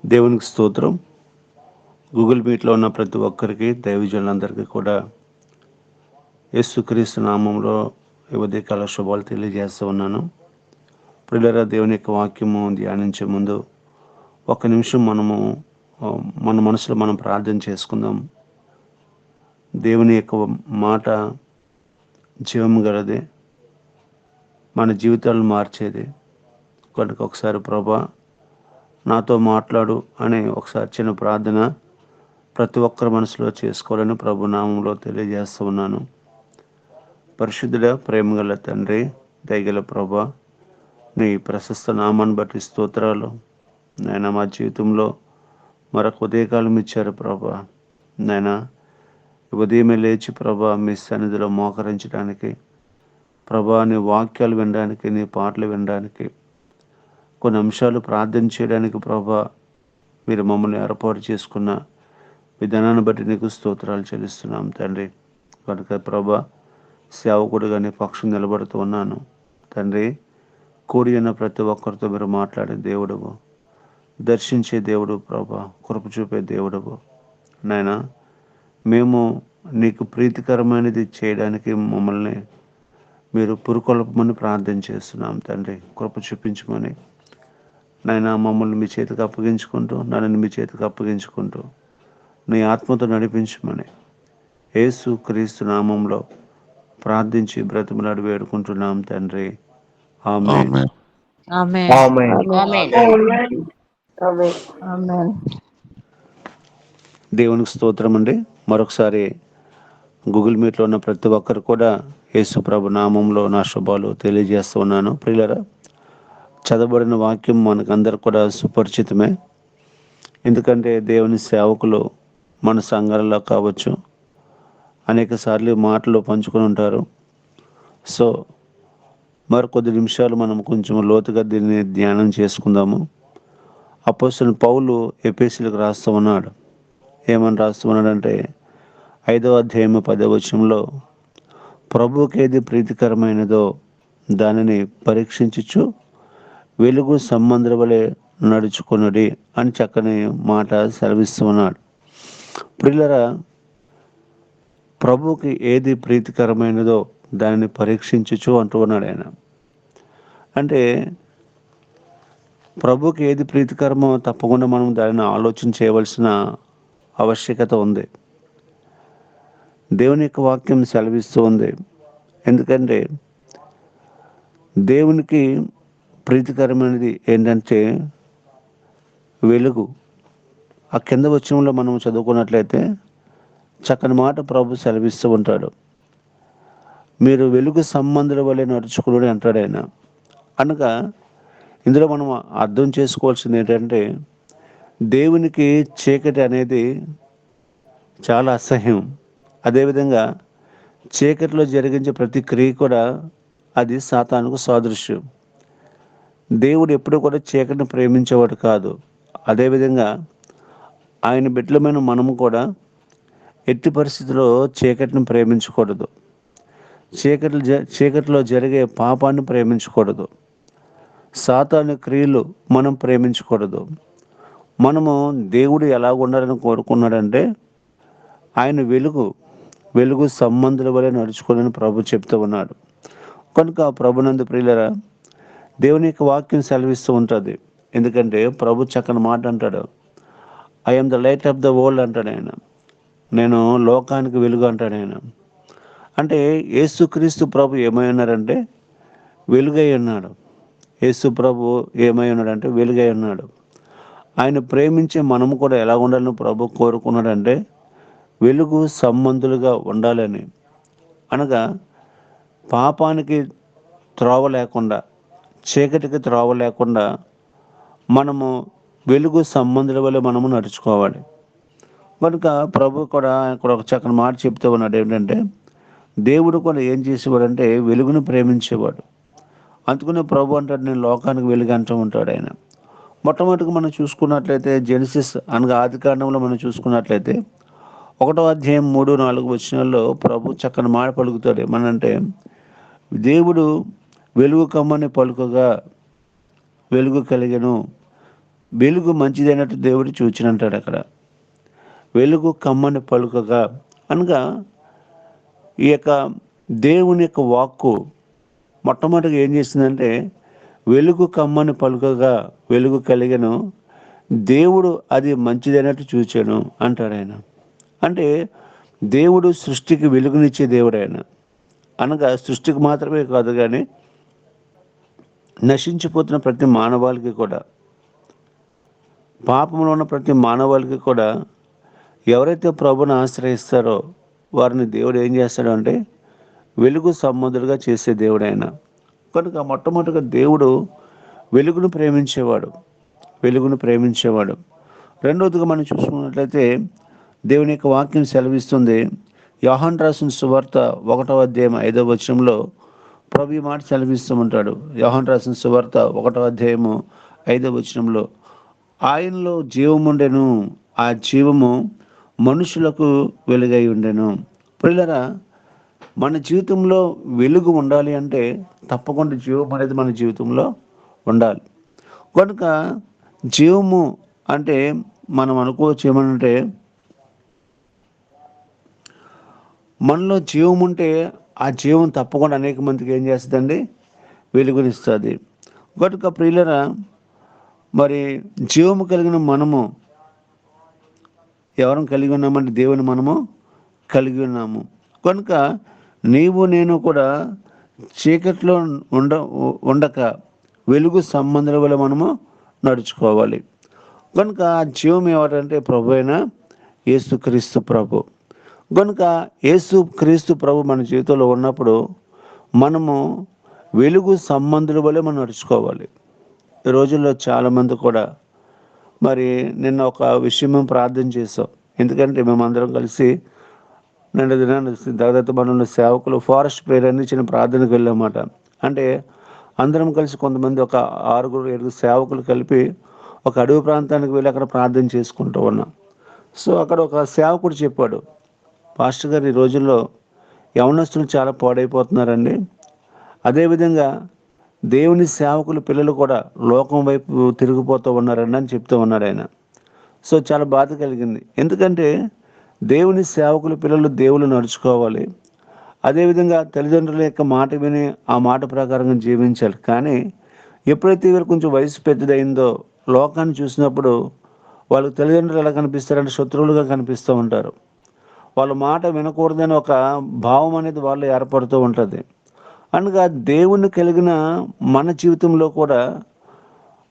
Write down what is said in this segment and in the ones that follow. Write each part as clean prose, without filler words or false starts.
దేవునికి స్తోత్రం. గూగుల్ మీట్లో ఉన్న ప్రతి ఒక్కరికి, దైవజనులందరికీ కూడా యేసుక్రీస్తు నామంలో ఈ ఉదయకాల శుభాలు తెలియజేస్తూ ఉన్నాను. ప్రియులారా, దేవుని యొక్క వాక్యము ధ్యానించే ముందు ఒక నిమిషం మన మనసులో మనం ప్రార్థన చేసుకుందాం. దేవుని యొక్క మాట జీవము గలది, మన జీవితాలను మార్చేది. కనుక ఒకసారి ప్రభా నాతో మాట్లాడు అని ఒకసారి చిన్న ప్రార్థన ప్రతి ఒక్కరి మనసులో చేసుకోవాలని ప్రభు నామంలో తెలియజేస్తూ ఉన్నాను. పరిశుద్ధుడ, ప్రేమగల తండ్రి, దయగల ప్రభా, నీ ప్రశస్త నామాన్ని బట్టి స్తోత్రాలు. నాయన, మా జీవితంలో మరొక ఉదయకాలం ఇచ్చారు ప్రభా. నాయన, ఉదయమే లేచి ప్రభా మీ సన్నిధిలో మోకరించడానికి, ప్రభా నీ వాక్యాలు వినడానికి, నీ పాటలు వినడానికి, కొన్ని అంశాలు ప్రార్థన చేయడానికి ప్రభా మీరు మమ్మల్ని ఏర్పాటు చేసుకున్న విధానాన్ని బట్టి నీకు స్తోత్రాలు చెల్లిస్తున్నాం తండ్రి. కనుక ప్రభా సేవకుడిగా నీ పక్షం నిలబడుతూ ఉన్నాను తండ్రి. కూడి ఉన్న ప్రతి ఒక్కరితో మీరు మాట్లాడే దేవుడవు, దర్శించే దేవుడు ప్రభా, కృప చూపే దేవుడవు. నాయన, మేము నీకు ప్రీతికరమైనది చేయడానికి మమ్మల్ని మీరు పురుకొల్పమని ప్రార్థన చేస్తున్నాం తండ్రి. కృప చూపించమని నాయన, మమ్మల్ని మీ చేతికి అప్పగించుకుంటూ, నన్ను మీ చేతికి అప్పగించుకుంటూ నీ ఆత్మతో నడిపించమని యేసు క్రీస్తు నామంలో ప్రార్థించి బ్రతిమలాడి వేడుకుంటున్నాం తండ్రి. ఆమేన్. ఆమేన్. ఆమేన్. ఆమేన్. ఆమేన్. ఆమేన్. దేవునికి స్తోత్రం అండి. మరొకసారి గూగుల్ మీట్లో ఉన్న ప్రతి ఒక్కరు కూడా యేసు ప్రభు నామంలో నా శుభాలు తెలియజేస్తూ ఉన్నాను. ప్రియులారా, చదవబడిన వాక్యం మనకందరు కూడా సుపరిచితమే. ఎందుకంటే దేవుని సేవకులు మన సంఘాలలో కావచ్చు అనేక సార్లు మాటలు పంచుకొని ఉంటారు. సో మరికొద్ది నిమిషాలు మనం కొంచెం లోతుగా దీన్ని ధ్యానం చేసుకుందాము. అపోస్తలుడైన పౌలు ఎఫెసీయులకు రాస్తూ ఉన్నాడు. ఏమని రాస్తూ ఉన్నాడంటే 5వ అధ్యాయం 10వ వచనంలో, ప్రభువుకి ఏది ప్రీతికరమైనదో దానిని పరీక్షించుచు వెలుగు సంబంధుల వలె నడుచుకొనుడి అని చక్కని మాట సెలవిస్తూ ఉన్నాడు. ప్రియులారా, ప్రభువుకి ఏది ప్రీతికరమైనదో దానిని పరీక్షించుచు అంటూ ఉన్నాడు ఆయన. అంటే ప్రభువుకి ఏది ప్రీతికరమో తప్పకుండా మనం దానిని ఆలోచన చేయవలసిన ఆవశ్యకత ఉంది. దేవుని యొక్క వాక్యం సెలవిస్తూ ఉంది. ఎందుకంటే దేవునికి ప్రీతికరమైనది ఏంటంటే వెలుగు. ఆ కింద వచనంలో మనం చదువుకున్నట్లయితే చక్కని మాట ప్రభు సెలవిస్తూ ఉంటాడు. మీరు వెలుగు సంబంధుల వలె నడుచుకుని అంటాడు ఆయన. అనగా ఇందులో మనం అర్థం చేసుకోవాల్సింది ఏంటంటే దేవునికి చీకటి అనేది చాలా అసహ్యం. అదేవిధంగా చీకటిలో జరిగించే ప్రతి క్రియ కూడా అది సాతానుకు సాదృశ్యం. దేవుడు ఎప్పుడు కూడా చీకటిని ప్రేమించేవాడు కాదు. అదేవిధంగా ఆయన బిడ్డలమైన మనము కూడా ఎట్టి పరిస్థితిలో చీకటిని ప్రేమించకూడదు. చీకటిలో జరిగే పాపాన్ని ప్రేమించకూడదు. సాతాను క్రియలు మనం ప్రేమించకూడదు. మనము దేవుడు ఎలా ఉండాలని కోరుకున్నాడంటే ఆయన వెలుగు సంబంధుల వలె నడుచుకోవాలని ప్రభు చెప్తూ ఉన్నాడు. కనుక ప్రభునందు ప్రియులరా, దేవుని యొక్క వాక్యం సెలవిస్తూ ఉంటుంది. ఎందుకంటే ప్రభు చక్కని మాట అంటాడు, I'm the light of the world అంటాడు ఆయన. నేను లోకానికి వెలుగు అంటాడు ఆయన. అంటే యేసుక్రీస్తు ప్రభు ఏమై ఉన్నారంటే వెలుగై ఉన్నాడు. యేసు ప్రభు ఏమై ఉన్నాడంటే వెలుగై ఉన్నాడు. ఆయన ప్రేమించే మనము కూడా ఎలా ఉండాలని ప్రభు కోరుకున్నాడంటే వెలుగు సంబంధులుగా ఉండాలని. అనగా పాపానికి త్రోవ లేకుండా, చీకటికి త్రోవ లేకుండా మనము వెలుగు సంబంధుల వల్ల మనము నడుచుకోవాలి. కనుక ప్రభు కూడా ఇక్కడ ఒక చక్కని మాట చెప్తూ ఉన్నాడు. ఏంటంటే దేవుడు కూడా ఏం చేసేవాడంటే వెలుగును ప్రేమించేవాడు. అందుకనే ప్రభు అంటాడు, నేను లోకానికి వెలుగు అంటూ ఉంటాడు ఆయన. మొట్టమొదటిగా మనం చూసుకున్నట్లయితే జెనసిస్ అనగా ఆది కాండంలో మనం చూసుకున్నట్లయితే 1వ అధ్యాయం 3-4 వచనాల్లో ప్రభు చక్కని మాట పలుకుతాడు. ఏమనంటే దేవుడు వెలుగు కమ్మని పలుకగా వెలుగు కలిగెను, వెలుగు మంచిదైనట్టు దేవుడు చూచినంటాడు అక్కడ. వెలుగు కమ్మని పలుకగా అనగా ఈ యొక్క దేవుని యొక్క వాక్కు మొట్టమొదటిగా ఏం చేసిందంటే వెలుగు కమ్మని పలుకగా వెలుగు కలిగెను, దేవుడు అది మంచిదైనట్టు చూచాను అంటాడు ఆయన. అంటే దేవుడు సృష్టికి వెలుగునిచ్చే దేవుడు ఆయన. అనగా సృష్టికి మాత్రమే కాదు కానీ నశించిపోతున్న ప్రతి మానవాళికి కూడా, పాపంలో ఉన్న ప్రతి మానవాళికి కూడా ఎవరైతే ప్రభుని ఆశ్రయిస్తారో వారిని దేవుడు ఏం చేస్తాడు అంటే వెలుగు సంబంధులుగా చేసే దేవుడు ఆయన. కనుక మొట్టమొదటిగా దేవుడు వెలుగును ప్రేమించేవాడు, వెలుగును ప్రేమించేవాడు. రెండవదిగా మనం చూసుకున్నట్లయితే దేవుని యొక్క వాక్యం సెలవిస్తుంది. యోహాను రాసిన సువార్త 1వ అధ్యాయం 5వ వచనంలో ప్రభు ఈ మాట సెలవిస్తూ ఉంటాడు. యోహాను రాసిన సువార్త 1వ అధ్యాయము 5వ వచనంలో, ఆయనలో జీవముండెను, ఆ జీవము మనుషులకు వెలుగై ఉండెను. ప్రియులారా, మన జీవితంలో వెలుగు ఉండాలి అంటే తప్పకుండా జీవం అనేది మన జీవితంలో ఉండాలి. కనుక జీవము అంటే మనం అనుకోవచ్చు ఏమనంటే, మనలో జీవం ఉంటే ఆ జీవం తప్పకుండా అనేక మందికి ఏం చేస్తుందండి, వెలుగునిస్తుంది. కనుక ప్రియులరా, మరి జీవము కలిగిన మనము ఎవరం కలిగి ఉన్నామంటే దేవుని మనము కలిగి ఉన్నాము. కనుక నీవు నేను కూడా చీకట్లో ఉండక వెలుగు సంబంధాల వల్ల మనము నడుచుకోవాలి. కనుక ఆ జీవం ఎవరంటే ప్రభు అయిన యేసుక్రీస్తు ప్రభు. కనుక యేసుక్రీస్తు ప్రభు మన జీవితంలో ఉన్నప్పుడు మనము వెలుగు సంబంధుల వల్లే మనం నడుచుకోవాలి. ఈ రోజుల్లో చాలామంది కూడా మరి నిన్న ఒక విషయం మేము ప్రార్థన చేసాం. ఎందుకంటే మేమందరం కలిసి నిన్న దినాన్ని దగదత్త మనలో సేవకులు ఫారెస్ట్ ప్రేయర్ అని చిన్న ప్రార్థనకు వెళ్ళామాట. అంటే అందరం కలిసి కొంతమంది ఒక 6-7 సేవకులు కలిపి ఒక అడవి ప్రాంతానికి వెళ్ళి అక్కడ ప్రార్థన చేసుకుంటూ ఉన్నాం. సో అక్కడ ఒక సేవకుడు చెప్పాడు, పాస్టర్ గారు ఈ రోజుల్లో యవనస్తులు చాలా పాడైపోతున్నారండి, అదేవిధంగా దేవుని సేవకులు పిల్లలు కూడా లోకం వైపు తిరిగిపోతూ ఉన్నారండి అని చెప్తూ ఉన్నాడు ఆయన. సో చాలా బాధ కలిగింది. ఎందుకంటే దేవుని సేవకులు పిల్లలు దేవుళ్ళు నడుచుకోవాలి, అదేవిధంగా తల్లిదండ్రుల యొక్క మాట విని ఆ మాట ప్రకారంగా జీవించాలి. కానీ ఎప్పుడైతే వీరు కొంచెం వయసు పెద్దదైందో లోకాన్ని చూసినప్పుడు వాళ్ళకి తల్లిదండ్రులు ఎలా కనిపిస్తారంటే శత్రువులుగా కనిపిస్తూ ఉంటారు. వాళ్ళ మాట వినకూడదని ఒక భావం అనేది వాళ్ళు ఏర్పడుతూ ఉంటుంది. అనగా దేవుని కలిగిన మన జీవితంలో కూడా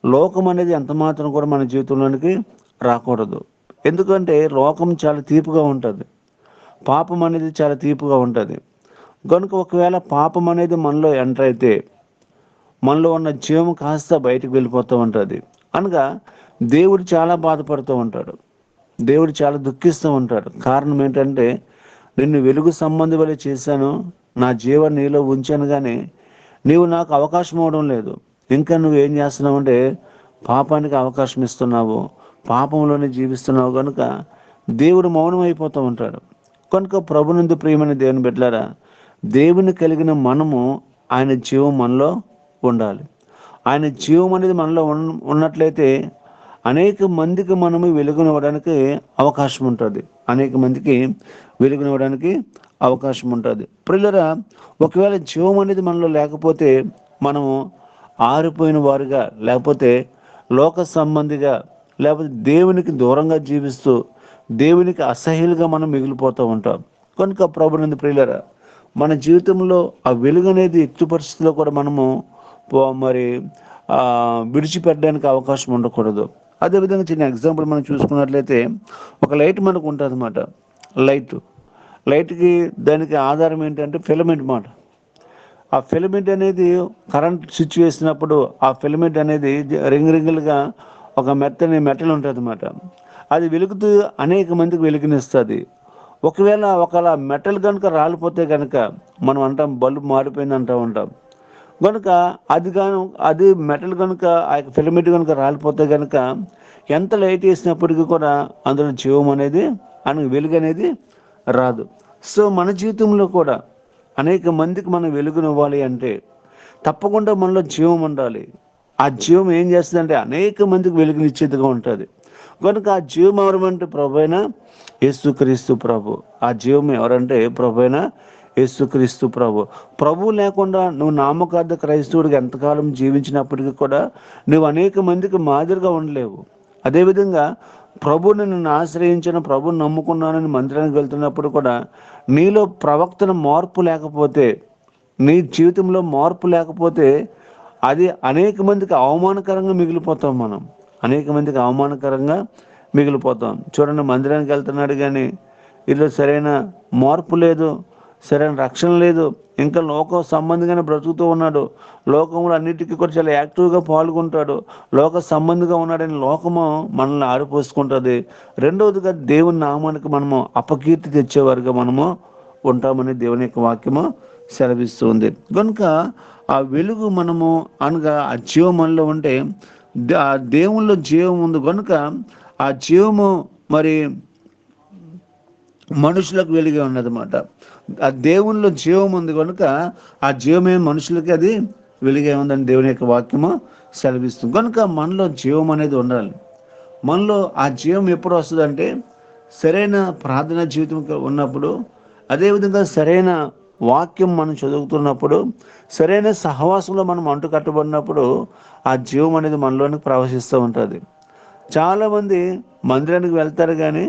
లోకం అనేది ఎంత మాత్రం కూడా మన జీవితంలోనికి రాకూడదు. ఎందుకంటే లోకం చాలా తీపుగా ఉంటుంది, పాపం అనేది చాలా తీపుగా ఉంటుంది. కనుక ఒకవేళ పాపం అనేది మనలో ఎంటర్ అయితే మనలో ఉన్న జీవం కాస్త బయటకు వెళ్ళిపోతూ ఉంటుంది. అనగా దేవుడు చాలా బాధపడుతూ ఉంటాడు, దేవుడు చాలా దుఃఖిస్తూ ఉంటాడు. కారణం ఏంటంటే నిన్ను వెలుగు సంబంధి వల్ల చేశాను, నా జీవాన్ని నీలో ఉంచాను, కానీ నీవు నాకు అవకాశం ఇవ్వడం లేదు. ఇంకా నువ్వు ఏం చేస్తున్నావు అంటే పాపానికి అవకాశం ఇస్తున్నావు, పాపంలోనే జీవిస్తున్నావు. కనుక దేవుడు మౌనం అయిపోతూ ఉంటాడు. కనుక ప్రభునందు ప్రియమైన దేవుని బిడ్డలారా, దేవుని కలిగిన మనము ఆయన జీవం మనలో ఉండాలి. ఆయన జీవం అనేది మనలో ఉన్నట్లయితే అనేక మందికి మనము వెలుగునివ్వడానికి అవకాశం ఉంటుంది, అనేక మందికి వెలుగునివ్వడానికి అవకాశం ఉంటుంది. ప్రియులారా, ఒకవేళ జీవం అనేది మనలో లేకపోతే మనము ఆరిపోయిన వారుగా, లేకపోతే లోక సంబంధిగా, లేకపోతే దేవునికి దూరంగా జీవిస్తూ దేవునికి అసహ్యులుగా మనం మిగిలిపోతూ ఉంటాం. కనుక ప్రభునందు ప్రియులారా, మన జీవితంలో ఆ వెలుగు అనేది ఎట్టి పరిస్థితుల్లో కూడా మనము మరి విడిచిపెట్టడానికి అవకాశం ఉండకూడదు. అదేవిధంగా చిన్న ఎగ్జాంపుల్ మనం చూసుకున్నట్లయితే ఒక లైట్ మనకు ఉంటుంది అన్నమాట. లైట్కి దానికి ఆధారం ఏంటంటే ఫిలమెంట్ మాట. ఆ ఫిలమెంట్ అనేది కరెంట్ స్విచ్ వేసినప్పుడు ఆ ఫిలమెంట్ అనేది రింగులుగా ఒక మెత్తని మెటల్ ఉంటుంది అన్నమాట. అది వెలుగుతూ అనేక మందికి వెలుగునిస్తుంది. ఒకవేళ మెటల్ కనుక రాలిపోతే కనుక మనం అంటాం బల్బు మారిపోయింది అంటూ ఉంటాం. కనుక అది మెటల్ కనుక ఆ యొక్క ఫిలమెంట్ కనుక రాలిపోతే కనుక ఎంత లైట్ వేసినప్పటికీ కూడా అందులో జీవం అనేది వెలుగు అనేది రాదు. సో మన జీవితంలో కూడా అనేక మందికి మనం వెలుగునివ్వాలి అంటే తప్పకుండా మనలో జీవం ఉండాలి. ఆ జీవం ఏం చేస్తుందంటే అనేక మందికి వెలుగునిచ్చేదిగా ఉంటుంది. కనుక ఆ జీవం ఎవరమంటే ప్రభువైన యేసుక్రీస్తు ప్రభు. ఆ జీవం ఎవరంటే ప్రభువైన యేసుక్రీస్తు ప్రభు. ప్రభువు లేకుండా నువ్వు నామకార్థ క్రైస్తవుడికి ఎంతకాలం జీవించినప్పటికీ కూడా నువ్వు అనేక మందికి మాదిరిగా ఉండలేవు. అదేవిధంగా ప్రభువుని నిన్ను ఆశ్రయించిన, ప్రభువుని నమ్ముకున్నానని మందిరానికి వెళ్తున్నప్పుడు కూడా నీలో ప్రవక్తన మార్పు లేకపోతే, నీ జీవితంలో మార్పు లేకపోతే అది అనేక మందికి అవమానకరంగా మిగిలిపోతాం మనం. అనేక మందికి అవమానకరంగా మిగిలిపోతాం. చూడండి, మందిరానికి వెళ్తున్నాడు కానీ ఇందులో సరైన మార్పు లేదు, సరైన రక్షణ లేదు, ఇంకా లోక సంబంధిగానే బ్రతుకుతూ ఉన్నాడు, లోకంలో అన్నిటికీ కూడా చాలా యాక్టివ్గా పాల్గొంటాడు, లోక సంబంధిగా ఉన్నాడని లోకము మనల్ని ఆరిపోసుకుంటుంది. రెండవదిగా దేవుని నామానికి మనము అపకీర్తి తెచ్చేవారుగా మనము ఉంటామని దేవుని యొక్క వాక్యము సెలవిస్తుంది. కనుక ఆ వెలుగు మనము అనగా ఆ జీవం మనలో ఉంటే ఆ దేవుల్లో జీవం ఉంది కనుక ఆ జీవము మరి మనుషులకు వెలుగే ఉన్నదన్నమాట. ఆ దేవునిలో జీవం ఉంది కనుక ఆ జీవమే మనుషులకి అది వెలుగే ఉందని దేవుని యొక్క వాక్యము సెలవిస్తుంది. కనుక మనలో జీవం అనేది ఉండాలి. మనలో ఆ జీవం ఎప్పుడు వస్తుందంటే సరైన ప్రార్థనా జీవితం ఉన్నప్పుడు, అదేవిధంగా సరైన వాక్యం మనం చదువుతున్నప్పుడు, సరైన సహవాసంలో మనం అంటు కట్టబడినప్పుడు ఆ జీవం అనేది మనలోనికి ప్రవహిస్తూ ఉంటుంది. చాలామంది మందిరానికి వెళ్తారు కానీ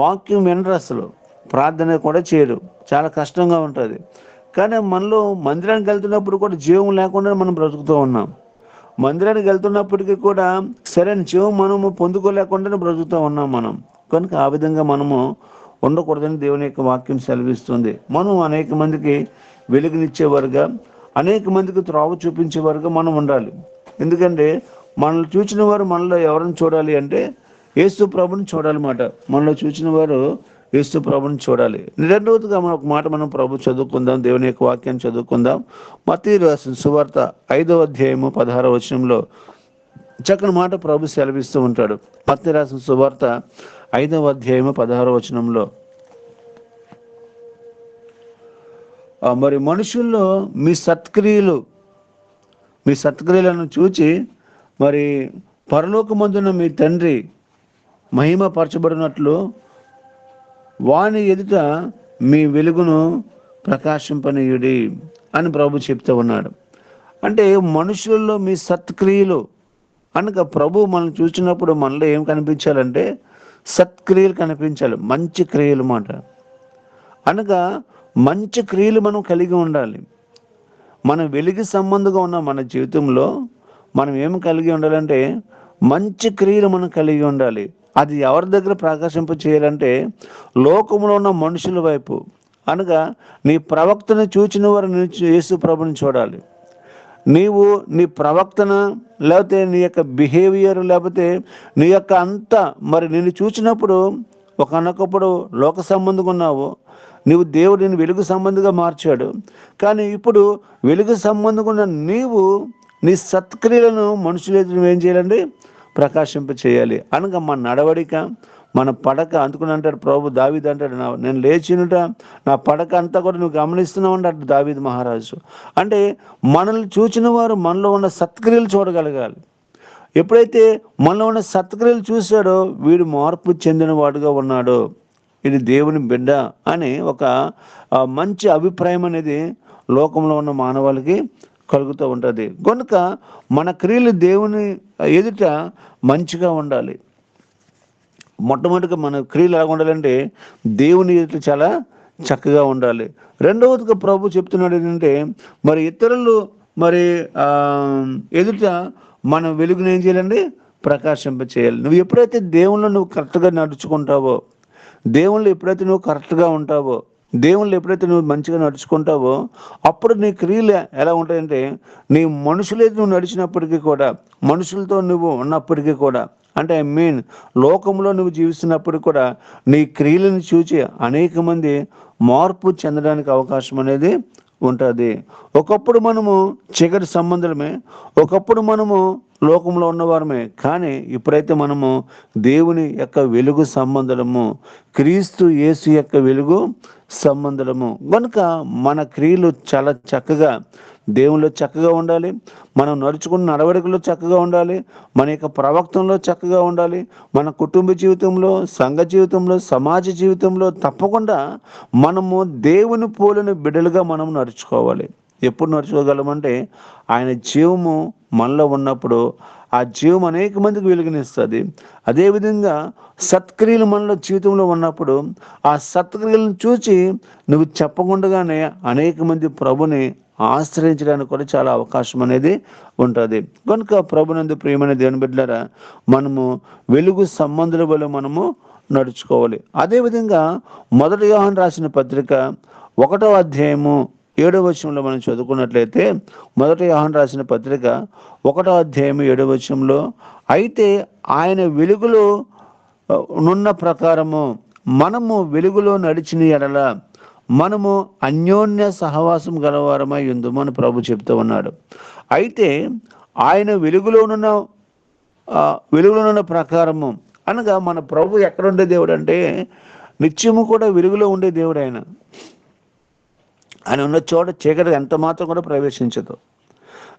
వాక్యం వినరు, అసలు ప్రార్థన కూడా చేయరు, చాలా కష్టంగా ఉంటుంది. కానీ మనలో మందిరానికి వెళ్తున్నప్పుడు కూడా జీవం లేకుండా మనం బ్రతుకుతూ ఉన్నాం. మందిరానికి వెళ్తున్నప్పటికీ కూడా సరైన జీవం మనము పొందుకోలేకుండానే బ్రతుకుతూ ఉన్నాం మనం. కనుక ఆ విధంగా మనము ఉండకూడదని దేవుని యొక్క వాక్యం సెలవిస్తుంది. మనం అనేక మందికి వెలుగునిచ్చేవారుగా, అనేక మందికి త్రోవ చూపించేవారుగా మనం ఉండాలి. ఎందుకంటే మనల్ని చూచిన వారు మనలో ఎవరిని చూడాలి అంటే యేసు ప్రభుని చూడాలన్నమాట. మనలో చూసిన వారు యేసు ప్రభుని చూడాలి. రెండవదిగా ఒక మాట మనం ప్రభు చదువుకుందాం, దేవుని యొక్క వాక్యాన్ని చదువుకుందాం. మత్తయి రాసిన సువార్త 5వ అధ్యాయము 16వ వచనంలో చక్కని మాట ప్రభు సెలవిస్తూ ఉంటాడు. మత్తయి రాసిన సువార్త 5వ అధ్యాయము 16వ వచనంలో, మరి మనుషుల్లో మీ సత్క్రియలను చూచి మరి పరలోకమందున మీ తండ్రి మహిమ పరచబడినట్లు వాని ఎదుట మీ వెలుగును ప్రకాశింపనీయుడి అని ప్రభు చెప్తూ ఉన్నాడు. అంటే మనుషుల్లో మీ సత్క్రియలు అనగా ప్రభు మనం చూసినప్పుడు మనలో ఏం కనిపించాలంటే సత్క్రియలు కనిపించాలి, మంచి క్రియలు మాట. అనగా మంచి క్రియలు మనం కలిగి ఉండాలి. మన వెలుగు సంబంధంగా ఉన్న మన జీవితంలో మనం ఏమి కలిగి ఉండాలంటే మంచి క్రియలు మనం కలిగి ఉండాలి. అది ఎవరి దగ్గర ప్రకాశింప చేయాలంటే లోకంలో ఉన్న మనుషుల వైపు. అనగా నీ ప్రవక్తను చూచిన వారు యేసు ప్రభుని చూడాలి. నీవు నీ ప్రవక్తన లేకపోతే నీ యొక్క బిహేవియర్ లేకపోతే నీ యొక్క అంతా మరి నిన్ను చూసినప్పుడు ఒకనొకప్పుడు లోక సంబంధంగా ఉన్నావు, నీవు దేవుడు నిన్ను వెలుగు సంబంధిగా మార్చాడు. కానీ ఇప్పుడు వెలుగు సంబంధంగా ఉన్న నీవు నీ సత్క్రియలను మనుషులు ఎదురు ఏం చేయాలండి? ప్రకాశింప చేయాలి. అనగా మన నడవడిక, మన పడక. అందుకుని అంటాడు ప్రభు, దావీదు అంటాడు, నేను లేచినుట నా పడక అంతా కూడా నువ్వు గమనిస్తున్నావు అంటాడు దావీదు మహారాజు. అంటే మనల్ని చూచిన వారు మనలో ఉన్న సత్క్రియలు చూడగలగాలి. ఎప్పుడైతే మనలో ఉన్న సత్క్రియలు చూశాడో వీడు మార్పు చెందిన వాడుగా ఉన్నాడు, ఇది దేవుని బిడ్డ అని ఒక మంచి అభిప్రాయం అనేది లోకంలో ఉన్న మానవాళికి కలుగుతూ ఉంటుంది. కనుక మన క్రియలు దేవుని ఎదుట మంచిగా ఉండాలి. మొట్టమొదటిగా మన క్రియలు ఎలా ఉండాలంటే దేవుని ఎదుట చాలా చక్కగా ఉండాలి. రెండవదిగా ప్రభు చెప్తున్నాడు ఏంటంటే మరి ఇతరులు మరి ఎదుట మన వెలుగును ఏం చేయాలండి? ప్రకాశింప చేయాలి. నువ్వు ఎప్పుడైతే దేవుళ్ళు నువ్వు కరెక్ట్గా నడుచుకుంటావో, దేవుళ్ళు ఎప్పుడైతే నువ్వు కరెక్ట్గా ఉంటావో, దేవుళ్ళు ఎప్పుడైతే నువ్వు మంచిగా నడుచుకుంటావో అప్పుడు నీ క్రియలు ఎలా ఉంటాయంటే నీ మనుషులైతే నువ్వు నడిచినప్పటికీ కూడా, మనుషులతో నువ్వు ఉన్నప్పటికీ కూడా, అంటే లోకంలో నువ్వు జీవిస్తున్నప్పుడు కూడా నీ క్రియలను చూచి అనేక మంది మార్పు చెందడానికి అవకాశం అనేది ఉంటుంది. ఒకప్పుడు మనము చీకటి సంబంధులమే, ఒకప్పుడు మనము లోకంలో ఉన్నవారమే. కానీ ఇప్పుడైతే మనము దేవుని యొక్క వెలుగు సంబంధులము, క్రీస్తు యేసు యొక్క వెలుగు సంబంధులము. కనుక మన క్రియలు చాలా చక్కగా దేవునిలో చక్కగా ఉండాలి, మనం నడుచుకున్న నడవడికలో చక్కగా ఉండాలి, మన యొక్క ప్రవక్తంలో చక్కగా ఉండాలి, మన కుటుంబ జీవితంలో, సంఘ జీవితంలో, సమాజ జీవితంలో తప్పకుండా మనము దేవుని పోలిన బిడ్డలుగా మనం నడుచుకోవాలి. ఎప్పుడు నడుచుకోగలమంటే ఆయన జీవము మనలో ఉన్నప్పుడు ఆ జీవం అనేక మందికి వెలుగునిస్తుంది. అదేవిధంగా సత్క్రియలు మనలో జీవితంలో ఉన్నప్పుడు ఆ సత్క్రియలను చూసి నువ్వు చెప్పకుండానే అనేక మంది ప్రభుని ఆశ్రయించడానికి కూడా చాలా అవకాశం అనేది ఉంటుంది. కనుక ప్రభునందు ప్రియమైన దేవుని బిడ్డలారా, మనము వెలుగు సంబంధుల వల్ల మనము నడుచుకోవాలి. అదేవిధంగా 1 యోహాను రాసిన పత్రిక 1వ అధ్యాయము 7వ వచనంలో మనం చదువుకున్నట్లయితే, 1 యోహాను రాసిన పత్రిక 1వ అధ్యాయము 7వ వచనంలో, అయితే ఆయన వెలుగులో నున్న ప్రకారము మనము వెలుగులో నడిచిన ఎడల మనము అన్యోన్య సహవాసం గలవారమై ఉందుము అని ప్రభు చెప్తూ ఉన్నాడు. అయితే ఆయన వెలుగులోనున్న ప్రకారము అనగా మన ప్రభు ఎక్కడ ఉండే దేవుడు అంటే నిత్యము కూడా వెలుగులో ఉండే దేవుడు. ఆయన ఉన్న చోట చీకటి ఎంత మాత్రం కూడా ప్రవేశించదు.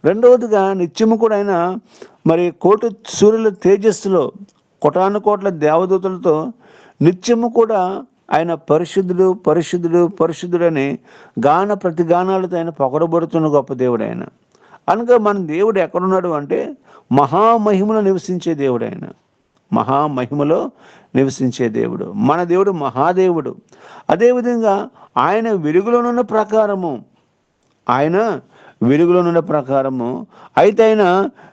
రెండవదిగా నిత్యము కూడా ఆయన మరి కోటి సూర్యుల తేజస్సులో కోటాను కోట్ల దేవదూతలతో నిత్యము కూడా ఆయన పరిశుద్ధుడు పరిశుద్ధుడు పరిశుద్ధుడని గాన ప్రతిగానాలతో ఆయన పొగడబడుతున్న గొప్ప దేవుడు ఆయన. అనగా మన దేవుడు ఎక్కడున్నాడు అంటే మహామహిమలో నివసించే దేవుడు ఆయన. మహామహిమలో నివసించే దేవుడు మన దేవుడు, మహాదేవుడు. అదేవిధంగా ఆయన వెలుగులోనున్న ప్రకారము అయితే ఆయన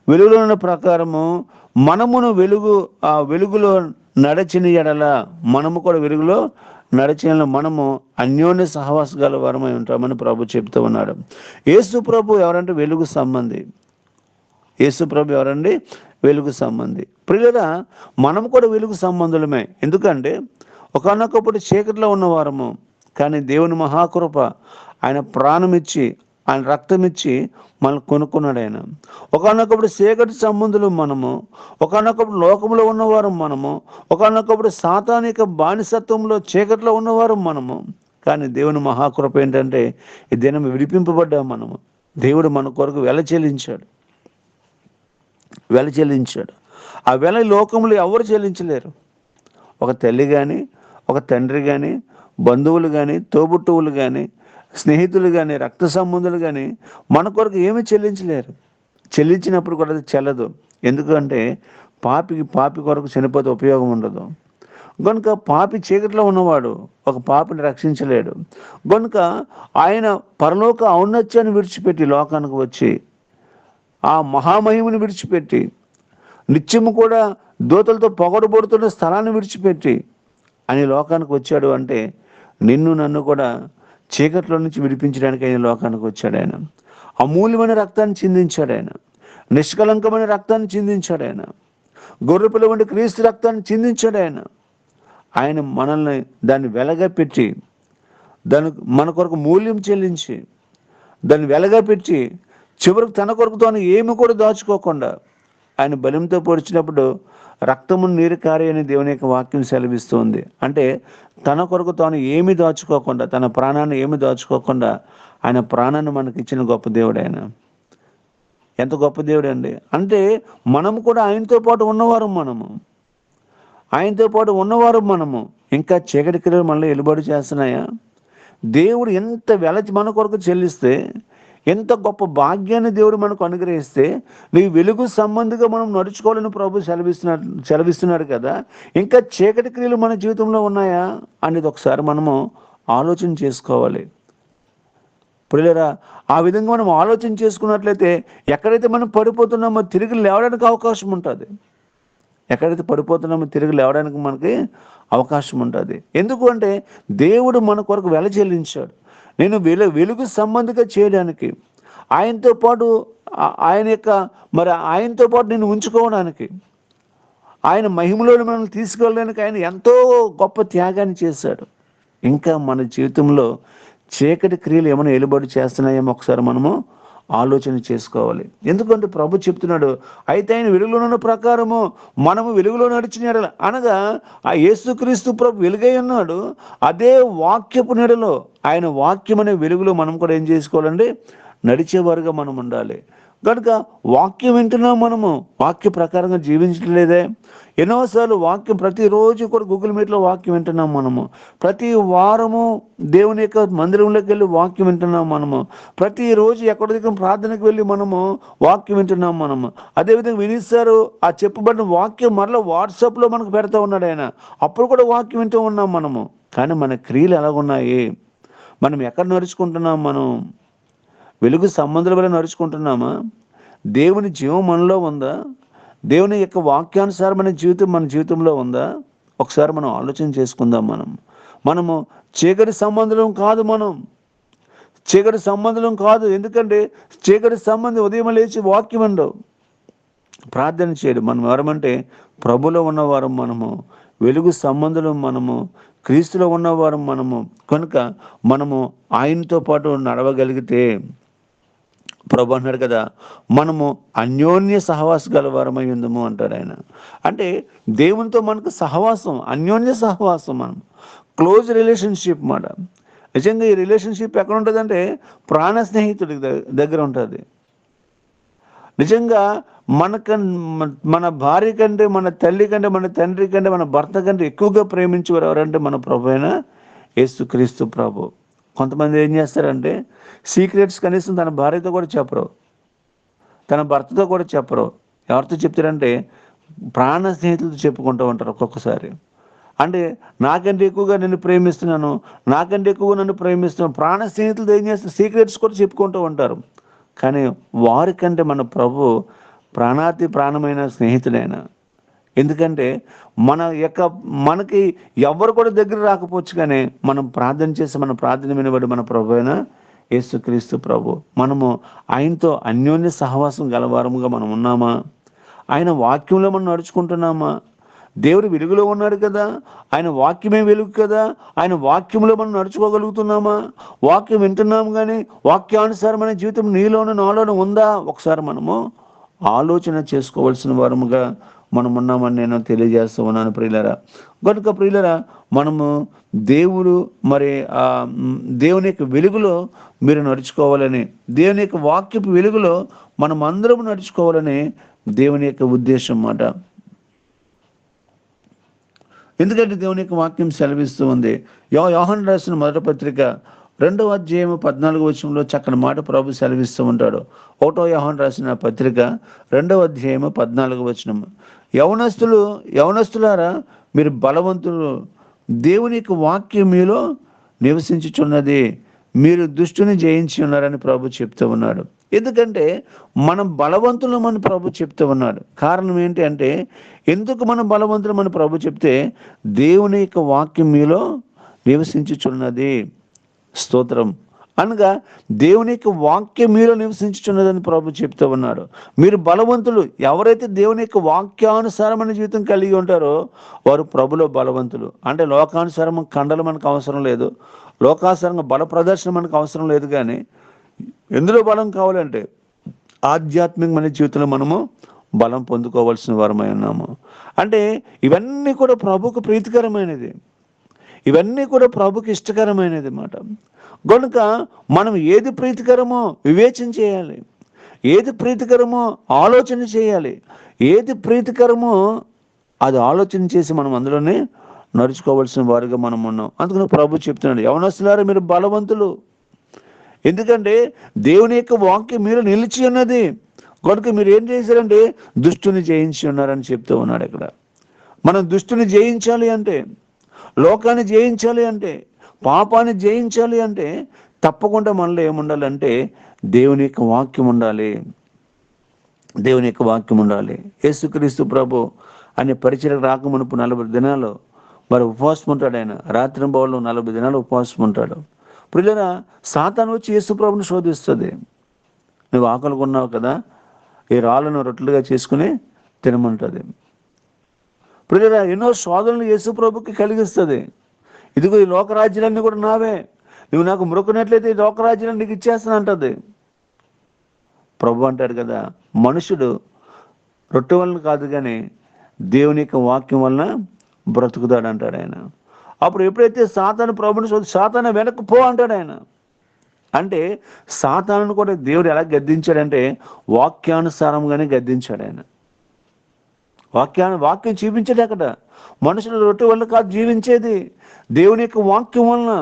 వెలుగులోనున్న ప్రకారము మనమును వెలుగులో నడచిన ఎడల మనము కూడా వెలుగులో నడిచిన మనము అన్యోన్య సహవాస గల వరమై ఉంటామని ప్రభు చెప్తూ ఉన్నాడు. యేసు ప్రభు ఎవరంటే వెలుగు సంబంధి. యేసు ప్రభు ఎవరండి? వెలుగు సంబంధి. ప్రియులారా, మనం కూడా వెలుగు సంబంధులమే. ఎందుకంటే ఒకానొకప్పుడు చీకటిలో ఉన్నవారము, కానీ దేవుని మహాకృప ఆయన ప్రాణమిచ్చి ఆయన రక్తమిచ్చి మనల్ని కొనుక్కున్నాడు ఆయన. ఒకానొకప్పుడు చీకటి సంబంధులు మనము, ఒకానొకప్పుడు లోకంలో ఉన్నవారు మనము, ఒకానొకప్పుడు సాతానిక బానిసత్వంలో చీకటిలో ఉన్నవారు మనము. కానీ దేవుని మహాకృప ఏంటంటే ఈ దినం విడిపింపబడ్డాం మనము. దేవుడు మన కొరకు వెల చెల్లించాడు. ఆ వెల లోకంలో ఎవరు చెల్లించలేరు. ఒక తల్లి కానీ, ఒక తండ్రి కానీ, బంధువులు కానీ, తోబుట్టువులు కానీ, స్నేహితులు కానీ, రక్త సంబంధులు కానీ మన కొరకు ఏమీ చెల్లించలేరు. చెల్లించినప్పుడు కూడా అది చెల్లదు. ఎందుకంటే పాపి కొరకు చనిపోతే ఉపయోగం ఉండదు. కనుక పాపి చీకటిలో ఉన్నవాడు ఒక పాపిని రక్షించలేడు. కనుక ఆయన పరలోక ఔన్నత్యాన్ని విడిచిపెట్టి లోకానికి వచ్చి ఆ మహామహిమను విడిచిపెట్టి నిత్యము కూడా దూతలతో పొగడబడుతున్న స్థలాన్ని విడిచిపెట్టి ఆయన లోకానికి వచ్చాడు అంటే నిన్ను నన్ను కూడా చీకట్లో నుంచి విడిపించడానికి ఆయన లోకానికి వచ్చాడు. ఆయన అమూల్యమైన రక్తాన్ని చిందించాడు. ఆయన నిష్కలంకమైన రక్తాన్ని చిందించాడు. ఆయన గొర్రెపిల్ల వంటి క్రీస్తు రక్తాన్ని చిందించాడు. ఆయన మనల్ని దాన్ని వెలగా పెట్టి మన కొరకు మూల్యం చెల్లించి దాన్ని వెలగా పెట్టి చివరికి తన కొరకు తాను ఏమి కూడా దాచుకోకుండా ఆయన బలంతో పొడిచినప్పుడు రక్తము నీరు కారే అని దేవుని యొక్క వాక్యం సెలవిస్తుంది. అంటే తన కొరకు తాను ఏమి దాచుకోకుండా, తన ప్రాణాన్ని ఏమి దాచుకోకుండా ఆయన ప్రాణాన్ని మనకి ఇచ్చిన గొప్ప దేవుడు ఆయన. ఎంత గొప్ప దేవుడు అండి! అంటే మనము కూడా ఆయనతో పాటు ఉన్నవారు మనము ఇంకా చీకటి క్రియలు మనలో ఎలుబడి చేస్తున్నాయా? దేవుడు ఎంత వెల మన కొరకు చెల్లిస్తే, ఎంత గొప్ప భాగ్యాన్ని దేవుడు మనకు అనుగ్రహిస్తే నీ వెలుగు సంబంధిగా మనం నడుచుకోవాలని ప్రభు సెలవిస్తున్నాడు కదా. ఇంకా చీకటి క్రియలు మన జీవితంలో ఉన్నాయా అనేది ఒకసారి మనము ఆలోచన చేసుకోవాలి. ప్రియులారా, ఆ విధంగా మనం ఆలోచన చేసుకున్నట్లయితే ఎక్కడైతే మనం పడిపోతున్నామో తిరిగి లేవడానికి అవకాశం ఉంటుంది. మనకి అవకాశం ఉంటుంది. ఎందుకు అంటే దేవుడు మన కొరకు వెల చెల్లించాడు. నేను వెలుగు సంబంధిగా చేయడానికి, ఆయనతో పాటు నేను ఉంచుకోవడానికి, ఆయన మహిమలోని మనల్ని తీసుకెళ్ళడానికి ఆయన ఎంతో గొప్ప త్యాగాన్ని చేశాడు. ఇంకా మన జీవితంలో చీకటి క్రియలు ఏమైనా ఎలుబడి చేస్తున్నాయేమో ఒకసారి మనము ఆలోచన చేసుకోవాలి. ఎందుకంటే ప్రభు చెప్తున్నాడు, అయితే ఆయన వెలుగులో ఉన్న ప్రకారము మనము వెలుగులో నడిచిన అనగా ఆ యేసుక్రీస్తు ప్రభు వెలుగై ఉన్నాడు. అదే వాక్యపు నీడలో, ఆయన వాక్యం అనే వెలుగులో మనం కూడా ఏం చేసుకోవాలండి? నడిచేవారుగా మనం ఉండాలి. కనుక వాక్యం వింటున్నాం, మనము వాక్య ప్రకారంగా జీవించట్లేదే. ఎన్నోసార్లు వాక్యం ప్రతిరోజు కూడా గూగుల్ మీట్లో వాక్యం వింటున్నాం మనము. ప్రతి వారము దేవుని యొక్క మందిరంలోకి వెళ్ళి వాక్యం వింటున్నాం మనము. ప్రతిరోజు ఎక్కడి దగ్గర ప్రార్థనకు వెళ్ళి మనము వాక్యం వింటున్నాం మనము. అదేవిధంగా వినిస్తారు ఆ చెప్పబడిన వాక్యం మరలా వాట్సాప్లో మనకు పెడతా ఉన్నాడు ఆయన. అప్పుడు కూడా వాక్యం వింటూ ఉన్నాం మనము. కానీ మన క్రియలు ఎలాగున్నాయి? మనం ఎక్కడ నడుచుకుంటున్నాం? మనం వెలుగు సంబంధుల వల్ల నడుచుకుంటున్నామా? దేవుని జీవం మనలో ఉందా? దేవుని యొక్క వాక్యానుసారమైన జీవితం మన జీవితంలో ఉందా? ఒకసారి మనం ఆలోచన చేసుకుందాం. మనము చీకటి సంబంధం కాదు. చీకటి సంబంధం కాదు. ఎందుకంటే చీకటి సంబంధి ఉదయం లేచి వాక్యం ఉండవు, ప్రార్థన చేయడు. మనం ఎవరమంటే ప్రభులో ఉన్నవారం మనము, వెలుగు సంబంధులం మనము, క్రీస్తులో ఉన్నవారం మనము. కనుక మనము ఆయనతో పాటు నడవగలిగితే, ప్రభు అన్నాడు కదా, మనము అన్యోన్య సహవాస గలవారమై ఉందము అంటాడు ఆయన. అంటే దేవునితో మనకు సహవాసం, అన్యోన్య సహవాసం, మనం క్లోజ్ రిలేషన్షిప్ మాట. నిజంగా ఈ రిలేషన్షిప్ ఎక్కడ ఉంటుందంటే ప్రాణ స్నేహితుడి దగ్గర ఉంటుంది. నిజంగా మన భార్య కంటే, మన తల్లి కంటే, మన తండ్రి కంటే, మన భర్త కంటే ఎక్కువగా ప్రేమించేవారు ఎవరంటే మన ప్రభు అయిన యేసుక్రీస్తు ప్రభు. కొంతమంది ఏం చేస్తారంటే సీక్రెట్స్ కనీసం తన భార్యతో కూడా చెప్పరు, తన భర్తతో కూడా చెప్పరు. ఎవరితో చెప్తారంటే ప్రాణ స్నేహితులతో చెప్పుకుంటూ ఉంటారు ఒక్కొక్కసారి. అంటే నాకంటే ఎక్కువగా నిన్ను ప్రేమిస్తున్నాను, నాకంటే ఎక్కువగా నన్ను ప్రేమిస్తున్నాను. ప్రాణ స్నేహితులతో ఏం చేస్తారు? సీక్రెట్స్ కూడా చెప్పుకుంటూ ఉంటారు. కానీ వారికంటే మన ప్రభు ప్రాణాతి ప్రాణమైన స్నేహితుడైన. ఎందుకంటే మనకి ఎవరు కూడా దగ్గర రాకపోవచ్చు, కానీ మనం ప్రార్థన చేసి మన ప్రార్థన వినబడి మన ప్రభు అయిన యేసుక్రీస్తు ప్రభు, మనము ఆయనతో అన్యోన్య సహవాసం గలవారముగా మనం ఉన్నామా? ఆయన వాక్యంలో మనం నడుచుకుంటున్నామా? దేవుడు వెలుగులో ఉన్నాడు కదా, ఆయన వాక్యమే వెలుగు కదా, ఆయన వాక్యంలో మనం నడుచుకోగలుగుతున్నామా? వాక్యం వింటున్నాం, కానీ వాక్యానుసారమైన జీవితం నీలోనూ నాలోనూ ఉందా? ఒకసారి మనము ఆలోచన చేసుకోవాల్సిన వారముగా మనం ఉన్నామని నేను తెలియజేస్తూ ఉన్నాను ప్రియులరా. కనుక ప్రియులరా, మనము దేవుని యొక్క వెలుగులో మీరు నడుచుకోవాలని, దేవుని యొక్క వాక్యపు వెలుగులో మనం అందరం నడుచుకోవాలని దేవుని యొక్క ఉద్దేశం మాట. ఎందుకంటే దేవుని యొక్క వాక్యం సెలవిస్తూ ఉంది. యోహాను రాసిన మొదటి పత్రిక 2వ అధ్యాయం 14వ వచనంలో చక్కని మాట ప్రభు సెలవిస్తూ ఉంటాడు. 1వ యోహాను రాసిన పత్రిక 2వ అధ్యాయం 14వ వచనం, యవనస్తులారా మీరు బలవంతులు, దేవుని యొక్క వాక్యం మీలో నివసించుచున్నది, మీరు దుష్టుని జయించి ఉన్నారని ప్రభు చెప్తూ ఉన్నాడు. ఎందుకంటే మనం బలవంతులమని ప్రభు చెప్తూ ఉన్నాడు. కారణం ఏంటి అంటే, ఎందుకు మనం బలవంతులమని ప్రభు చెప్తే, దేవుని యొక్క వాక్యం మీలో నివసించుచున్నది. స్తోత్రం. అనగా దేవుని యొక్క వాక్యం మీలో నివసించుచున్నదని ప్రభు చెప్తూ ఉన్నాడు. మీరు బలవంతులు. ఎవరైతే దేవుని యొక్క వాక్యానుసారమైన జీవితం కలిగి ఉంటారో వారు ప్రభులో బలవంతులు. అంటే లోకానుసారం కండలు మనకు అవసరం లేదు, లోకానుసారంగా బల ప్రదర్శన మనకు అవసరం లేదు. కానీ ఎందులో బలం కావాలంటే ఆధ్యాత్మికమైన జీవితంలో మనము బలం పొందుకోవాల్సిన వారమై ఉన్నాము. అంటే ఇవన్నీ కూడా ప్రభుకు ప్రీతికరమైనది, ఇవన్నీ కూడా ప్రభుకి ఇష్టకరమైనది మాట. కనుక మనం ఏది ప్రీతికరమో వివేచన చేయాలి, ఏది ప్రీతికరమో ఆలోచన చేయాలి, ఏది ప్రీతికరమో అది ఆలోచన చేసి మనం అందులోనే నడుచుకోవాల్సిన వారుగా మనం ఉన్నాం. అందుకని ప్రభు చెప్తున్నాడు, యవనస్తులారా మీరు బలవంతులు. ఎందుకంటే దేవుని యొక్క వాక్యం మీరు నిలిచి ఉన్నది. కనుక మీరు ఏం చేశారంటే దుష్టుని జయించి ఉన్నారని చెప్తూ ఉన్నాడు ఇక్కడ. మనం దుష్టుని జయించాలి అంటే, లోకాన్ని జయించాలి అంటే, పాపాన్ని జయించాలి అంటే తప్పకుండా మనలో ఏముండాలంటే దేవుని యొక్క వాక్యం ఉండాలి, దేవుని యొక్క వాక్యం ఉండాలి. యేసుక్రీస్తు ప్రభు అనే పరిచయం రాకమునుపు 40 దినాలు మరి ఉపవాసం ఉంటాడు. ఆయన రాత్రింబవళ్ళు 40 దినాలు ఉపవాసం ఉంటాడు. ప్రియులారా, సాతాను వచ్చి యేసు ప్రభుని శోధిస్తుంది. నువ్వు ఆకలిగా ఉన్నావు కదా, ఈ రాళ్ళను రొట్టెలుగా చేసుకుని తినమంటుంది. ప్రియులారా, ఎన్నో శోధనలు యేసు ప్రభుకి కలిగిస్తుంది. ఇదిగో ఈ లోకరాజ్యాలన్నీ కూడా నావే, నువ్వు నాకు మొక్కునట్లయితే ఈ లోకరాజ్యాలను నీకు ఇచ్చేస్తాను అంటుంది. ప్రభు అంటాడు కదా, మనుషుడు రొట్టె వలన కాదు కానీ దేవుని యొక్క వాక్యం వలన బ్రతుకుతాడు అంటాడు ఆయన. అప్పుడు ఎప్పుడైతే సాతాను ప్రభుని సాతాను వెనక్కి పో అంటాడు ఆయన. అంటే సాతానును కూడా దేవుడు ఎలా గద్దించాడంటే వాక్యానుసారంగానే గద్దించాడు ఆయన. వాక్యం చూపించేది అక్కడ. మనుషులు రొట్టె వల్ల కాదు జీవించేది, దేవుని యొక్క వాక్యం వలన.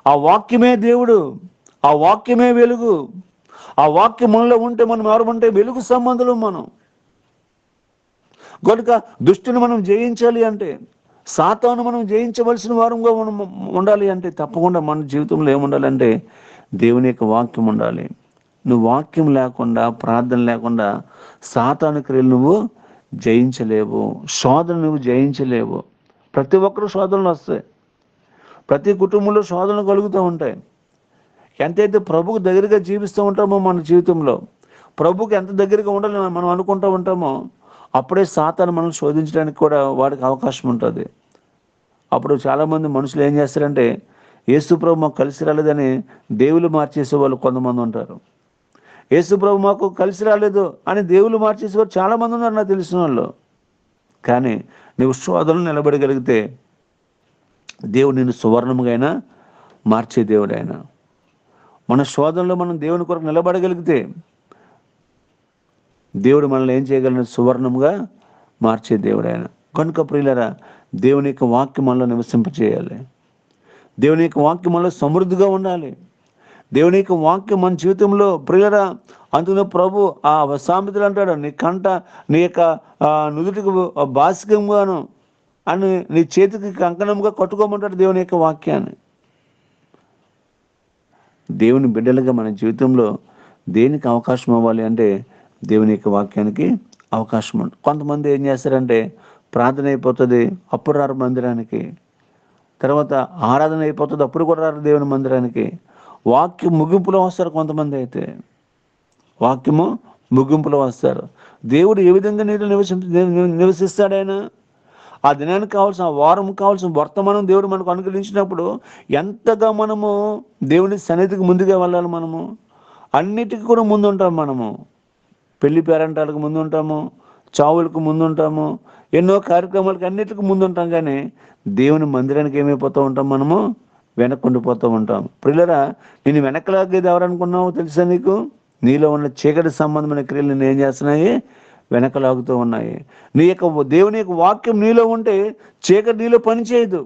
ఆ వాక్యమే దేవుడు, ఆ వాక్యమే వెలుగు. ఆ వాక్యం మనలో ఉంటే మనం ఎవరమంటే వెలుగు సంబంధులు మనం. కనుక దుష్టుని మనం జయించాలి అంటే, సాతాను మనం జయించవలసిన వారంగా మనం ఉండాలి అంటే, తప్పకుండా మన జీవితంలో ఏముండాలంటే దేవుని యొక్క వాక్యం ఉండాలి. నువ్వు వాక్యం లేకుండా, ప్రార్థన లేకుండా సాతాను క్రియలు నువ్వు జయించలేవు, శోధన నువ్వు జయించలేవు. ప్రతి ఒక్కరు శోధనలు వస్తాయి, ప్రతి కుటుంబంలో శోధనలు కలుగుతూ ఉంటాయి. ఎంతైతే ప్రభుకు దగ్గరగా జీవిస్తూ ఉంటామో మన జీవితంలో, ప్రభుకు ఎంత దగ్గరగా ఉండాలని మనం అనుకుంటూ ఉంటామో, అప్పుడే సాతాను మనం శోధించడానికి కూడా వాడికి అవకాశం ఉంటుంది. అప్పుడు చాలామంది మనుషులు ఏం చేస్తారంటే, యేసు ప్రభు మాకు కలిసి రాలేదని దేవుళ్ళు మార్చేసే వాళ్ళు కొంతమంది ఉంటారు. యేసు ప్రభు మాకు కలిసి రాలేదు అని దేవుళ్ళు మార్చేసేవారు చాలామంది ఉన్నారు నాకు తెలిసిన వాళ్ళు. కానీ నువ్వు శోధనలు నిలబడగలిగితే దేవుడు నిన్ను సువర్ణముగా మార్చే దేవుడు ఆయన. మన శోధనలో మనం దేవుని కొరకు నిలబడగలిగితే దేవుడు మనల్ని ఏం చేయగలను? సువర్ణముగా మార్చే దేవుడు ఆయన. కనుక ప్రియులారా, దేవుని యొక్క వాక్యం మనలో నివసింపచేయాలి. దేవుని యొక్క వాక్యం మనలో సమృద్ధిగా ఉండాలి. దేవుని యొక్క వాక్యం మన జీవితంలో ప్రియులారా, అందులో ప్రభు ఆ సామెతలు అంటాడు, నీ కంట నీ యొక్క నుదుటికి బాసికంగాను అని నీ చేతికి కంకణంగా కట్టుకోమంటాడు దేవుని యొక్క వాక్యాన్ని. దేవుని బిడ్డలుగా మన జీవితంలో దేనికి అవకాశం అవ్వాలి అంటే దేవుని యొక్క వాక్యానికి అవకాశం ఉంటుంది. కొంతమంది ఏం చేస్తారంటే ప్రార్థన అయిపోతుంది, అప్పుడు రారు మందిరానికి. తర్వాత ఆరాధన అయిపోతుంది, అప్పుడు కూడా రారు దేవుని మందిరానికి. వాక్యం ముగింపులో వస్తారు కొంతమంది. అయితే వాక్యము ముగింపులో వస్తారు. దేవుడు ఏ విధంగా నీళ్ళు నివసిస్తాడు ఆయన? ఆ దినానికి కావాల్సిన, ఆ వారం కావాల్సిన వర్తమానం దేవుడు మనకు అనుగ్రహించినప్పుడు ఎంతగా మనము దేవుని సన్నిధికి ముందుగా వెళ్ళాలి. మనము అన్నిటికీ కూడా ముందు ఉంటాం. మనము పెళ్లి పేరంటాలకు ముందు ఉంటాము, చావులకు ముందు ఉంటాము, ఎన్నో కార్యక్రమాలకు అన్నిటికీ ముందు ఉంటాం. కానీ దేవుని మందిరానికి ఏమైపోతూ ఉంటాం? మనము వెనక్కుండిపోతూ ఉంటాం. ప్రియులారా, నేను వెనకలాగేది ఎవరనుకున్నావు తెలుసా నీకు? నీలో ఉన్న చీకటి సంబంధమైన క్రియలు నేను ఏం చేస్తున్నాయి? వెనకలాగుతూ ఉన్నాయి. నీ యొక్క దేవుని యొక్క వాక్యం నీలో ఉంటే చీకటి నీలో పనిచేయదు.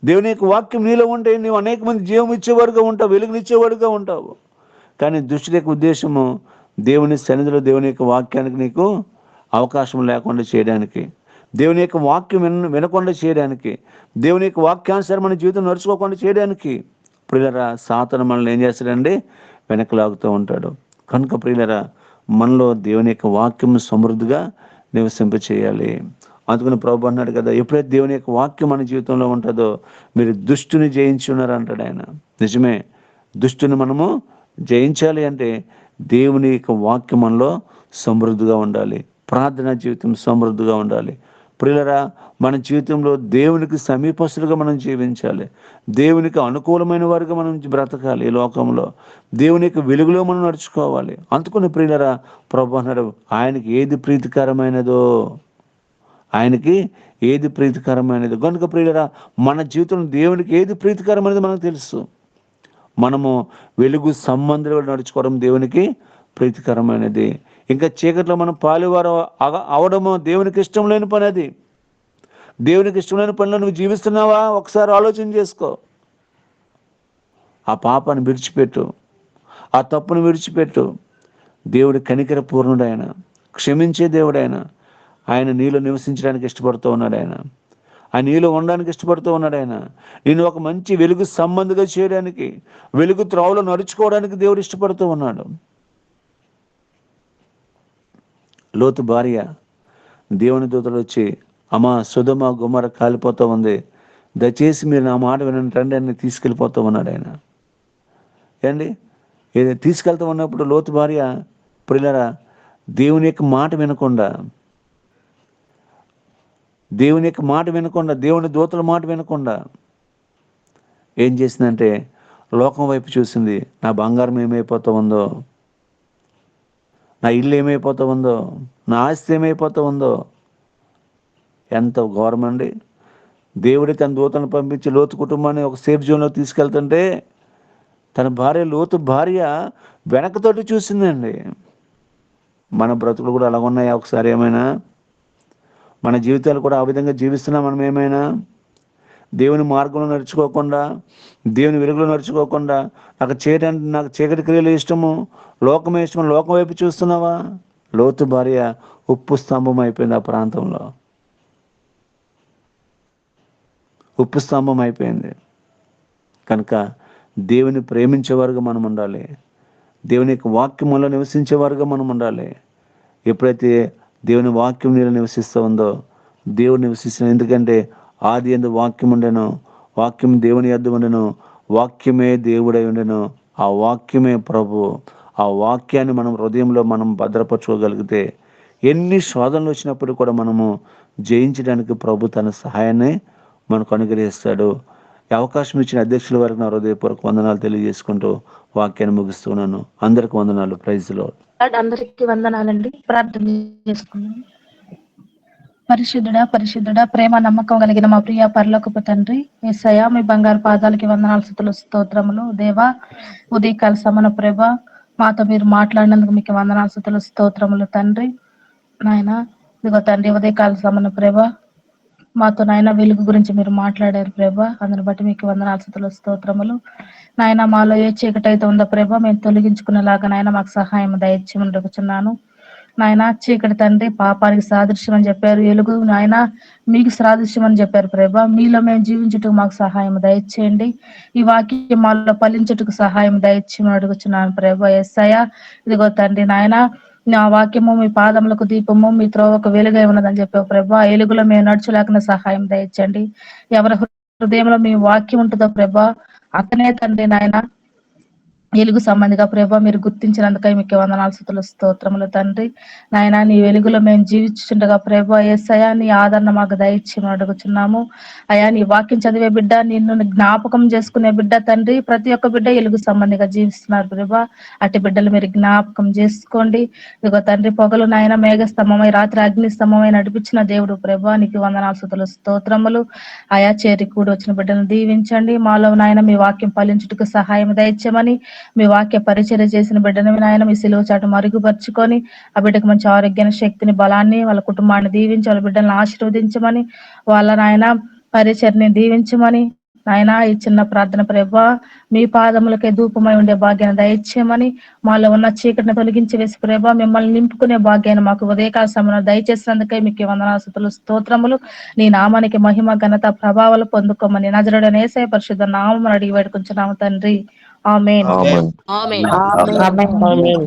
దేవుని యొక్క వాక్యం నీలో ఉంటే నీవు అనేక మంది జీవం ఇచ్చేవాడుగా ఉంటావు, వెలుగునిచ్చేవాడుగా ఉంటావు. కానీ దుష్టుడి యొక్క ఉద్దేశము దేవుని సన్నిధిలో దేవుని యొక్క వాక్యానికి నీకు అవకాశం లేకుండా చేయడానికి, దేవుని యొక్క వాక్యం వినకుండా చేయడానికి, దేవుని యొక్క వాక్యానుసారం మన జీవితం నడుచుకోకుండా చేయడానికి ప్రియులరా సాతాను మనల్ని ఏం చేస్తాడండి? వెనకలాగుతూ ఉంటాడు. కనుక ప్రియులరా, మనలో దేవుని యొక్క వాక్యం సమృద్ధిగా నివసింప చేయాలి. అందుకని ప్రభు అన్నాడు కదా, ఎప్పుడైతే దేవుని యొక్క వాక్యం మన జీవితంలో ఉంటుందో మీరు దుష్టుని జయించి ఉన్నారు అంటాడు ఆయన. నిజమే, దుష్టుని మనము జయించాలి అంటే దేవుని యొక్క వాక్యం మనలో సమృద్ధిగా ఉండాలి. ప్రార్థనా జీవితం సమృద్ధిగా ఉండాలి. ప్రియులరా, మన జీవితంలో దేవునికి సమీపస్తులుగా మనం జీవించాలి. దేవునికి అనుకూలమైన వారిగా మనం బ్రతకాలి. ఈ లోకంలో దేవుని యొక్క వెలుగులో మనం నడుచుకోవాలి. అందుకని ప్రియులరా, ప్రభు అన్నాడు, ఆయనకి ఏది ప్రీతికరమైనదో, ఆయనకి ఏది ప్రీతికరమైనది. కనుక ప్రియులరా, మన జీవితంలో దేవునికి ఏది ప్రీతికరమైనది మనకు తెలుసు. మనము వెలుగు సంబంధులుగా నడుచుకోవడం దేవునికి ప్రీతికరమైనది. ఇంకా చీకట్లో మనం పాలువారు అవడము దేవునికి ఇష్టం లేని పని. అది దేవునికి ఇష్టం లేని పనిలో నువ్వు జీవిస్తున్నావా? ఒకసారి ఆలోచన చేసుకో. ఆ పాపాన్ని విడిచిపెట్టు, ఆ తప్పును విడిచిపెట్టు. దేవుడి కనికర పూర్ణుడు ఆయన, క్షమించే దేవుడు ఆయన. ఆయన నీలో నివసించడానికి ఇష్టపడుతూ ఉన్నాడు. ఆయన నీలో ఉండడానికి ఇష్టపడుతూ ఉన్నాడు. ఆయన నేను ఒక మంచి వెలుగు సంబంధిగా చేయడానికి, వెలుగు త్రోవలో నడుచుకోవడానికి దేవుడు ఇష్టపడుతూ ఉన్నాడు. లోతు భార్య దేవుని దూతలు వచ్చి, అమ్మా సొదొమ గొమొర్ర కాలిపోతూ ఉంది, దయచేసి మీరు నా మాట వినండి రండి అని తీసుకెళ్ళిపోతూ ఉన్నాడు ఆయన. ఏండి తీసుకెళ్తూ ఉన్నప్పుడు లోతు భార్య ప్రియులారా దేవుని యొక్క మాట వినకుండా, దేవుని దూతల మాట వినకుండా ఏం చేసిందంటే లోకం వైపు చూసింది. నా బంగారం ఏమైపోతూ ఉందో, నా ఇల్లు ఏమైపోతూ ఉందో, నా ఆస్తి ఏమైపోతూ ఉందో. ఎంత ఘోరమండి! దేవుడి తన దూతలను పంపించి లోతు కుటుంబాన్ని ఒక సేఫ్ జోన్లో తీసుకెళ్తుంటే తన భార్య లోతు భార్య వెనకతోటి చూసిందండి. మన బ్రతుకులు కూడా అలాగ ఉన్నాయా? ఒకసారి ఏమైనా మన జీవితాలు కూడా ఆ విధంగా జీవిస్తున్నాం మనం ఏమైనా? దేవుని మార్గంలో నడుచుకోకుండా, దేవుని వెలుగులో నడుచుకోకుండా, నాకు చీకటి క్రియలు ఇష్టము, లోకమే ఇష్టము, లోకం వైపు చూస్తున్నావా? లోతు భార్య ఉప్పు స్తంభం అయిపోయింది ఆ ప్రాంతంలో. ఉప్పు స్తంభం అయిపోయింది. కనుక దేవుని ప్రేమించేవారుగా మనం ఉండాలి. దేవుని యొక్క వాక్యములో నివసించేవారుగా మనం ఉండాలి. ఎప్పుడైతే దేవుని వాక్యం నీలో నివసిస్తూ ఉందో, దేవుడు నివసిస్తున్న, ఎందుకంటే ఆది యందు వాక్యం ఉండెను, వాక్యం దేవుని యొద్ద ఉండెను, వాక్యమే దేవుడై ఉండెను, ఆ వాక్యమే ప్రభు. ఆ వాక్యాన్ని మనం హృదయంలో మనం భద్రపరచుకోగలిగితే ఎన్ని శోధనలు వచ్చినప్పుడు కూడా మనము జయించడానికి ప్రభు తన సహాయాన్ని మనకు అనుగ్రహిస్తాడు. ఈ అవకాశం ఇచ్చిన అధ్యక్షుల వారికి నా హృదయపూర్వక వందనాలు తెలియజేసుకుంటూ వాక్యాన్ని ముగిస్తున్నాను. అందరికి వందనాలు. Praise Lord. అందరికీ వందనాలండి. ప్రార్థన చేసుకున్నాం. పరిశుద్ధుడా ప్రేమ నమ్మకం కలిగిన మా ప్రియ పరలోకపు తండ్రి యేసయ్యా, మీ బంగారు పాదాలకి వందనాలు, స్తుతులు, స్తోత్రములు. దేవా, ఉదయకాల సమన ప్రభ మాతో మీరు మాట్లాడినందుకు మీకు వందనాలు, స్తుతులు, స్తోత్రములు తండ్రి. నాయన ఇదిగో తండ్రి, ఉదయకాల సమన ప్రభ మాతో నాయన వెలుగు గురించి మీరు మాట్లాడారు ప్రభ, అందుని బట్టి మీకు వందనాలు, స్తుతులు, స్తోత్రములు. నాయన మాలో ఏ చీకటి అయితే ఉందో ప్రభ మేము తొలగించుకునేలాగా నాయన మాకు సహాయం దయచేయమని అడుగుచున్నాను. నాయన చీకటి తండ్రి పాపానికి సాదృశ్యం అని చెప్పారు, వెలుగు నాయన మీకు సాదృశ్యం అని చెప్పారు ప్రభా. మీలో మేము జీవించుటకు మాకు సహాయం దయచేయండి. ఈ వాక్యం మాలో ఫలించుటకు సహాయం దయచేయమని అడుగుచున్నాను ప్రభా. యేసయ్యా, ఇదిగో తండ్రి నాయన నా వాక్యము మీ పాదములకు దీపము, మీ త్రోవకు వెలుగై ఉన్నదని చెప్పావు ప్రభా. వెలుగులో మేము నడుచులేకుండా సహాయం దయచండి. ఎవరి హృదయంలో మీ వాక్యం ఉంటుందో ప్రభా, అతనే తండ్రి నాయన వెలుగు సంబంధిగా ప్రభా మీరు గుర్తించినందుకై మీకు వందనాలు, స్తుతులు, స్తోత్రములు తండ్రి. నాయన నీ వెలుగులో మేము జీవించుండగా ప్రభా యేసయ్యా, నీ ఆదరణ మాకు దయచేయమని అడుగుచున్నాము. అయా, నీ వాక్యం చదివే బిడ్డ, నిన్ను జ్ఞాపకం చేసుకునే బిడ్డ తండ్రి, ప్రతి ఒక్క బిడ్డ వెలుగు సంబంధిగా జీవిస్తున్నారు ప్రభా. అటు బిడ్డలు మీరు జ్ఞాపకం చేసుకోండి. ఇదిగో తండ్రి, పొగలు నాయన మేఘ స్తంభమై, రాత్రి అగ్ని స్తంభమై నడిపించిన దేవుడు ప్రభా, నీకు వందనాలు, స్తుతులు, స్తోత్రములు. ఆయా చేరి కూడి వచ్చిన బిడ్డను దీవించండి. మాలో నాయన మీ వాక్యం ఫలించుటకు సహాయం దయచేయమని, మీ వాక్య పరిచర్య చేసిన బిడ్డను నాయన మీ సిలువ చాటు మరుగుపరుచుకొని ఆ బిడ్డకు మంచి ఆరోగ్యాన్ని, శక్తిని, బలాన్ని, వాళ్ళ కుటుంబాన్ని దీవించి వాళ్ళ బిడ్డలను ఆశీర్వదించమని, వాళ్ళ నాయన పరిచర్ని దీవించమని, నాయన ఈ చిన్న ప్రార్థన ప్రభా మీ పాదములకే ధూపమై ఉండే భాగ్యాన్ని దయచేయమని, మాలో ఉన్న చీకటిని తొలగించి వేసి ప్రభా మిమ్మల్ని నింపుకునే భాగ్యాన్ని మాకు ఉదయకాల సమయంలో దయచేసినందుకే మీకు వందనాలు, స్తుతులు, స్తోత్రములు. నీ నామానికి మహిమ, ఘనత, ప్రభావాలు పొందుకోమని నజరుడైన యేసయ్య పరిశుద్ధ నామమున అడిగి వేడుకుంటున్నాము తండ్రి. ఆమేన్. ఆమేన్. ఆమేన్.